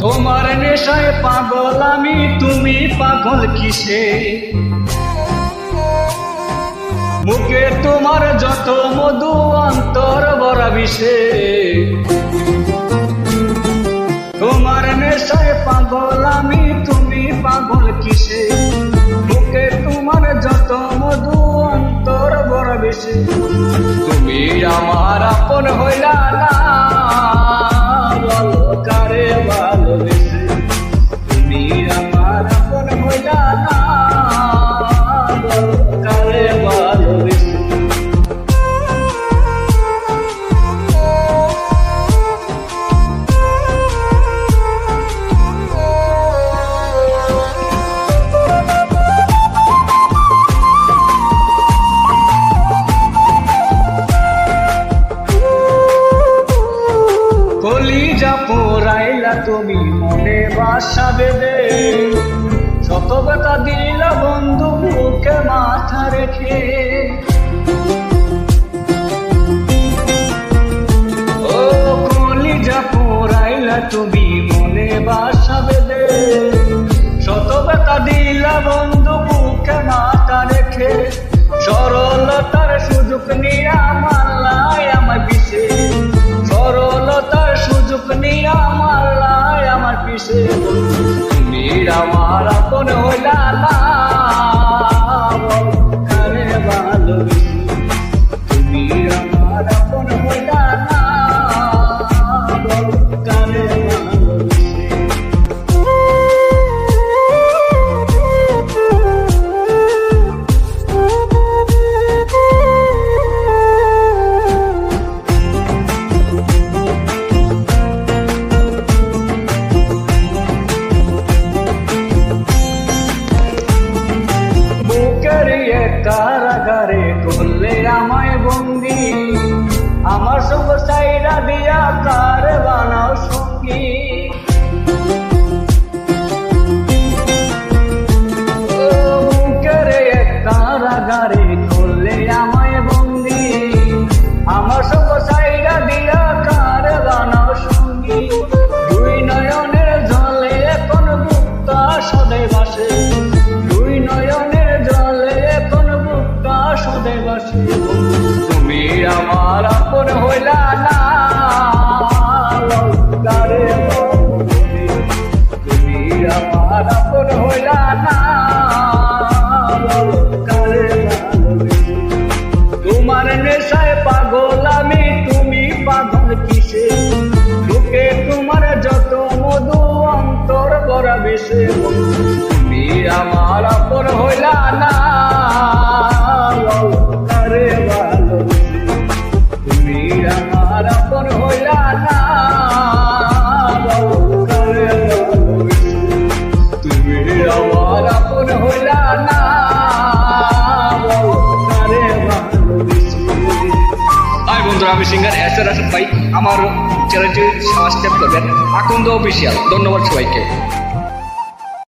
তোমার নেশায় পাগল আমি, তুমি পাগল কিসে? মুখে তোমার যত মধু, অন্তর ভরা বিষে। তোমার নেশায় পাগল আমি, তুমি পাগল কিসে? মুখে তোমার যত মধু, অন্তর ভরা বিষে। তুমি আমার আপন হইলা না, বলো কারে ভালোবেসে? তুমি আমার আপন হইলা না, বলো কারে ভালোবেসে? কলিজা পোড়াইলা তুমি মনে বাসা বেঁধে, শত ব্যথা দিলা বন্ধু বুকে মাথা রেখে। ও কলিজা পোড়াইলা তুমি মনে বাসা বেঁধে, শত ব্যথা দিলা বন্ধু বুকে মাথা রেখে। সরলতার সুযোগ নিয়ে মারলাই আমার পিছে, সরলতার সুযোগ নিয়ে মারলাই আমার পিছে। তুমি আমার আপন হইলা না, কারে ভালোবেসে? তুমি আমার আপন হইলা না, কারে ভালোবেসে? কারাগারে করলে আমায় বন্দি, আমার সঙ্গ চাইরা দিয়া কার বানাও সঙ্গী। বুকের কারাগারে করলে আমায় বন্দি, আমার সঙ্গ চাইরা দিয়া কার বানাও সঙ্গী। দুই নয়নের জলে এখন বুকটা সদয় বাসে, দুই নয়নের জলে এখন বুকটা সদয় বাসে। তুমি আমার আপন হইলা না, কারে ভালোবেসে? তুমি আমার আপন হইলা না, কারে ভালোবেসে? তোমার নেশায় পাগল আমি, তুমি পাগল কিসে? বুকে তোমার যত মধু, অন্তর ভরা বিষে। তুমি আমার আপন হইলা না, কারে ভালোবেসে? তুমি আমার আপন হইলা না, কারে ভালোবেসে? তুমি আমার আপন হইলা না, কারে ভালোবেসে? হাই বন্ধুরা, আমি সিঙ্গার এস.আর. রাশেদ ভাই। আমার চ্যানেলটি সাবস্ক্রাইব করবেন, আকন্দ অফিসিয়াল। ধন্যবাদ সবাইকে।